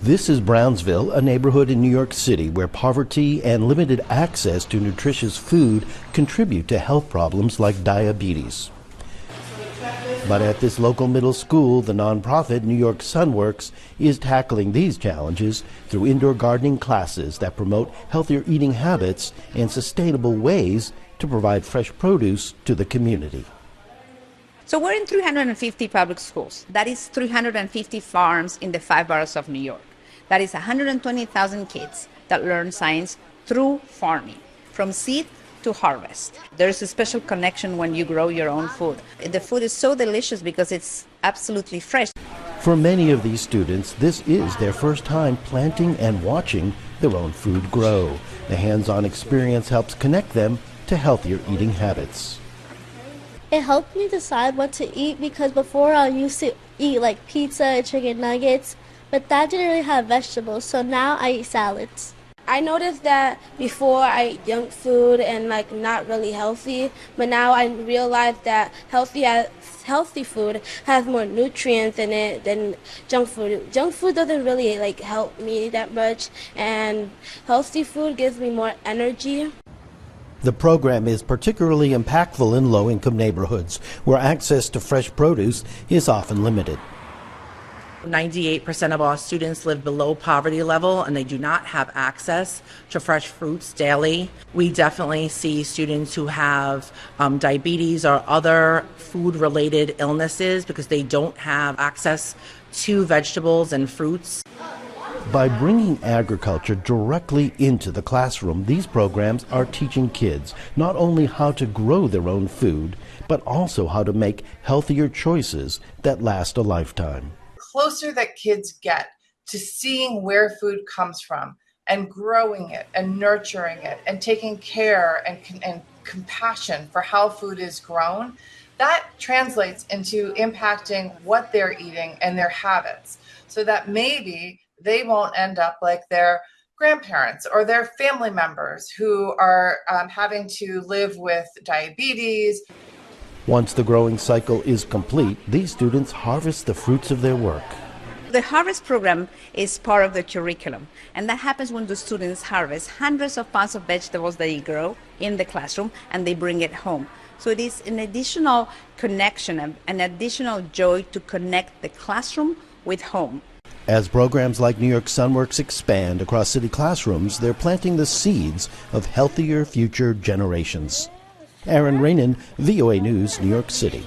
This is Brownsville, a neighborhood in New York City where poverty and limited access to nutritious food contribute to health problems like diabetes. But at this local middle school, the nonprofit New York Sunworks is tackling these challenges through indoor gardening classes that promote healthier eating habits and sustainable ways to provide fresh produce to the community. So we're in 350 public schools. That is 350 farms in the 5 boroughs of New York. That is 120,000 kids that learn science through farming, from seed to harvest. There's a special connection when you grow your own food. The food is so delicious because it's absolutely fresh. For many of these students, this is their first time planting and watching their own food grow. The hands-on experience helps connect them to healthier eating habits. It helped me decide what to eat because before I used to eat like pizza and chicken nuggets, but that didn't really have vegetables, so now I eat salads. I noticed that before I ate junk food and like not really healthy, but now I realize that healthy food has more nutrients in it than junk food. Junk food doesn't really like help me that much, and healthy food gives me more energy. The program is particularly impactful in low-income neighborhoods where access to fresh produce is often limited. 98% of our students live below poverty level and they do not have access to fresh fruits daily. We definitely see students who have diabetes or other food-related illnesses because they don't have access to vegetables and fruits. By bringing agriculture directly into the classroom, these programs are teaching kids not only how to grow their own food, but also how to make healthier choices that last a lifetime. Closer that kids get to seeing where food comes from and growing it and nurturing it and taking care and compassion for how food is grown, that translates into impacting what they're eating and their habits so that maybe they won't end up like their grandparents or their family members who are having to live with diabetes. Once the growing cycle is complete, these students harvest the fruits of their work. The harvest program is part of the curriculum, and that happens when the students harvest hundreds of pounds of vegetables that they grow in the classroom and they bring it home. So it is an additional connection, an additional joy to connect the classroom with home. As programs like New York Sunworks expand across city classrooms, they're planting the seeds of healthier future generations. Aron Ranen, VOA News, New York City.